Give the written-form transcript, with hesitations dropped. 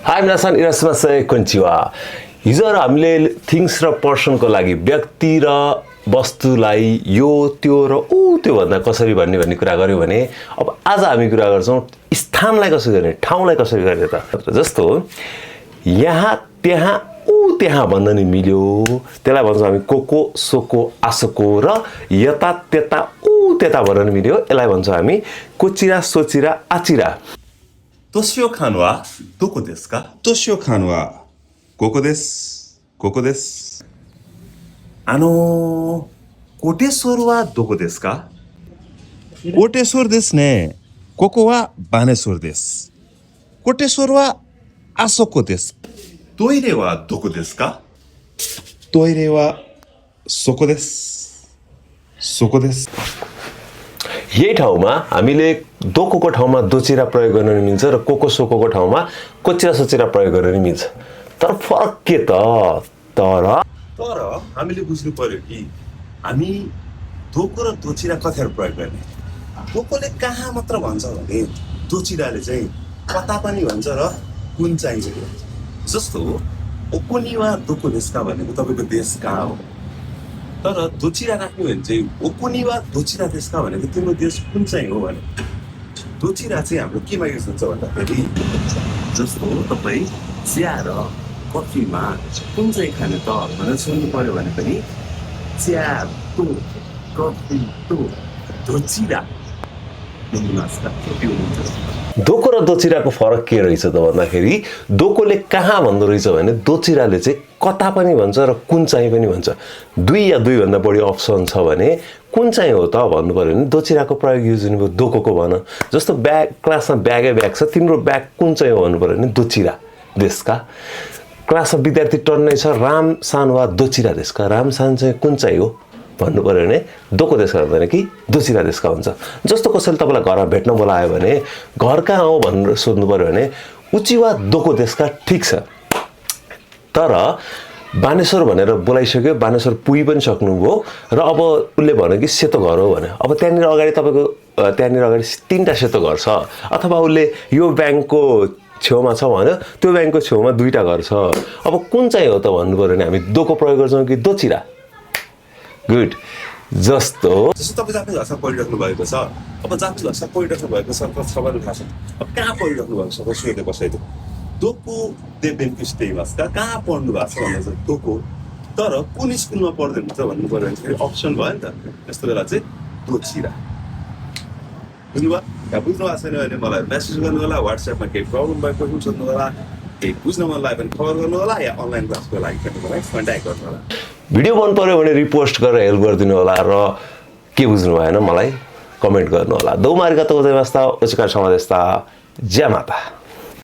High मिनासन इरास्मासै कोन्चिवा हिजो हामीले things र पर्सनको लागि व्यक्ति र वस्तुलाई यो त्यो र त्यो भन्दा कसरी भन्ने कुरा गर्यो भने अब आज हामी कुरा गर्छौं स्थानलाई कसरी गर्ने ठाउँलाई कसरी गर्ने त जस्तो यहाँ त्यहाँ त्यहाँ भन्न नि मिल्यो त्यसलाई भन्छौं हामी कोको सोको आसोको र यता त्यता त्यता भन्न नि मिल्यो यसलाई भन्छौं हामी कोचिरा सोचिरा आचिरा Toshio kan wa doko desu ka? Toshio kan wa koko desu. Koko desu. Kotesor wa doko desu ka? Kotesor desu ne. Koko wa Banesor desu. Kotesor wa Asoko desu. Toire wa doko desu ka? Toire wa soko desu. Soko desu. यही ठाउँमा हामीले दोकोको ठाउँमा दोचिरा प्रयोग गर्न नि मिल्छ र Coca सोकोको ठाउँमा कोचिरा सोचिरा प्रयोग गर्न नि मिल्छ तर फरक के त तर हामीले बुझ्नु पर्यो कि हामी दोको र दोचिरा कतिहरु प्रयोग गर्ने दोकोले कहाँ मात्र भन्छ भने दोचिराले चाहिँ कता पनि भन्छ र कुन चाहिँ भन्छ जस्तो ओकोनिवा दोको देशका भनेको तपाईको देश कहाँ हो तर दोचिरा राख्नु भने चाहिँ ओकोनिवा दोचिरा देशका भनेको तिम्रो देश कुन चाहिँ हो भने दोचिरा चाहिँ हाम्रो केमा युज हुन्छ भन्दाखेरि जस्तो तपाई चिया र कफीमा कुन चाहिँ खाने त भनेर सोध्नु पर्यो भने पनि चिया तो कफी तो दोचिरा दोको र दोचिराको फरक के रहेछ त भन्दाखेरि दोकोले कहाँ भन्दो रहेछ भने दोचिराले चाहिँ कता पनि भन्छ र कुन चाहिँ पनि भन्छ दुई या दुई भन्दा बढी अप्सन छ भने कुन चाहिँ हो त भन्नु पर्यो भने दोचिराको प्रयोग युज हुने भयो दोकोको भन जस्तो ब्याग क्लासमा ब्यागै ब्याग छ तिम्रो ब्याग कुन चाहिँ हो भन्नु पर्यो भने दोचिरा देशका क्लासमा विद्यार्थी टन्नै छ राम सान वा दोचिरा देशका राम सान चाहिँ कुन चाहिँ हो भन्नु पर्यो भने दोको देशका हुँदैन कि दोचिरा देशका हुन्छ जस्तो कसैले तपाईलाई घरमा भेट्न बोलायो भने घर कहाँ हो भनेर सोध्नु पर्यो भने उचिवा दोको देशका ठीक छ तर बानेश्वर भनेर बोलाइसक्यो बानेश्वर पुगी पनि सक्नुभयो र अब उले भन्यो कि सेतो घर हो भने अब त्यहाँनिर अगाडि तपाईको त्यहाँनिर अगाडि तीनटा सेतो घर छ अथवा उले यो ब्याङ्कको छेउमा छ भन्यो त्यो ब्याङ्कको छेउमा दुईटा घर छ अब कुन चाहिँ हो त भन्नु पर्यो भने हामी दोको प्रयोग गर्छौं कि दोचिरा गुड जस्तो तपाई जापानी भाषा पढिराख्नु भएको छ अब जापानी भाषा पढिराख्नु भएको छ सबैले थाहा छ अब कहाँ पढिराख्नु भएको छ सोध्दै कसैले दोको देबेन्कुस्ते भाषा कहाँ पढ्नु भएको छ भन्दा चाहिँ दोको तर कुन स्कुलमा पढ्दै हुन्छ भन्नु पर्यो भने फेरि अप्सन भयो नि त त्यस्तो बेला चाहिँ दोचिरा बुझ्नुभयो या बुझ्नु भएको छैन भने मलाई मेसेज गर्नु होला व्हाट्सएपमा केही प्रब्लम भएको क्वेसन सोध्नु होला केही बुझ्न मन लाग्यो भने खबर गर्नु होला या अनलाइन क्लासको लागि पनि मलाई कन्ट्याक्ट गर्नु होला भिडियो मन पर्यो भने रिपोस्ट गरेर हेल्प गरिदिनु होला र के बुझ्नु भएन मलाई कमेन्ट गर्नु होला दौमार्गत गोजाइमास्ता उचकार समादेशता जय माता